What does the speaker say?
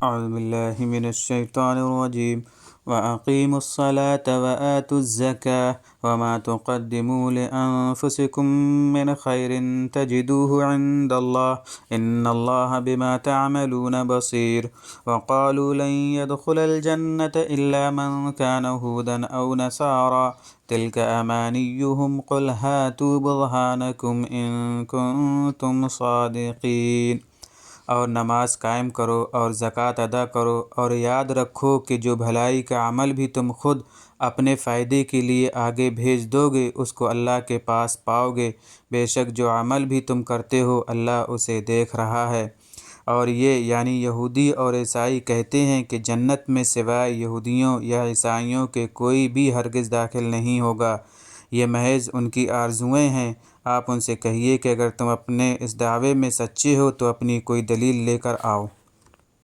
अऊज़ुबिल्लाहि मिनश्शैतानिर्रजीम व अक़ीमुस्सलाता व आतुज़्ज़काह व मा तुक़द्दिमू लिअन्फ़ुसिकुम मिन ख़ैरिन तजिदूहु इंदल्लाह इन्नल्लाह बिमा तअमलून बसीर। व क़ालू लन यदख़ुलल जन्नता इल्ला मन कान हूदन औ नसारा तिल्क अमानियुहुम क़ुल हातू बुरहानकुम इन कुन्तुम सादिक़ीन। और नमाज कायम करो और ज़कात अदा करो और याद रखो कि जो भलाई का अमल भी तुम खुद अपने फ़ायदे के लिए आगे भेज दोगे उसको अल्लाह के पास पाओगे। बेशक जो अमल भी तुम करते हो अल्लाह उसे देख रहा है। और ये यानी यहूदी और ईसाई कहते हैं कि जन्नत में सिवाय यहूदियों या ईसाइयों के कोई भी हरगिज़ दाखिल नहीं होगा। ये महज उनकी आरजुएँ हैं। आप उनसे कहिए कि अगर तुम अपने इस दावे में सच्चे हो तो अपनी कोई दलील लेकर आओ।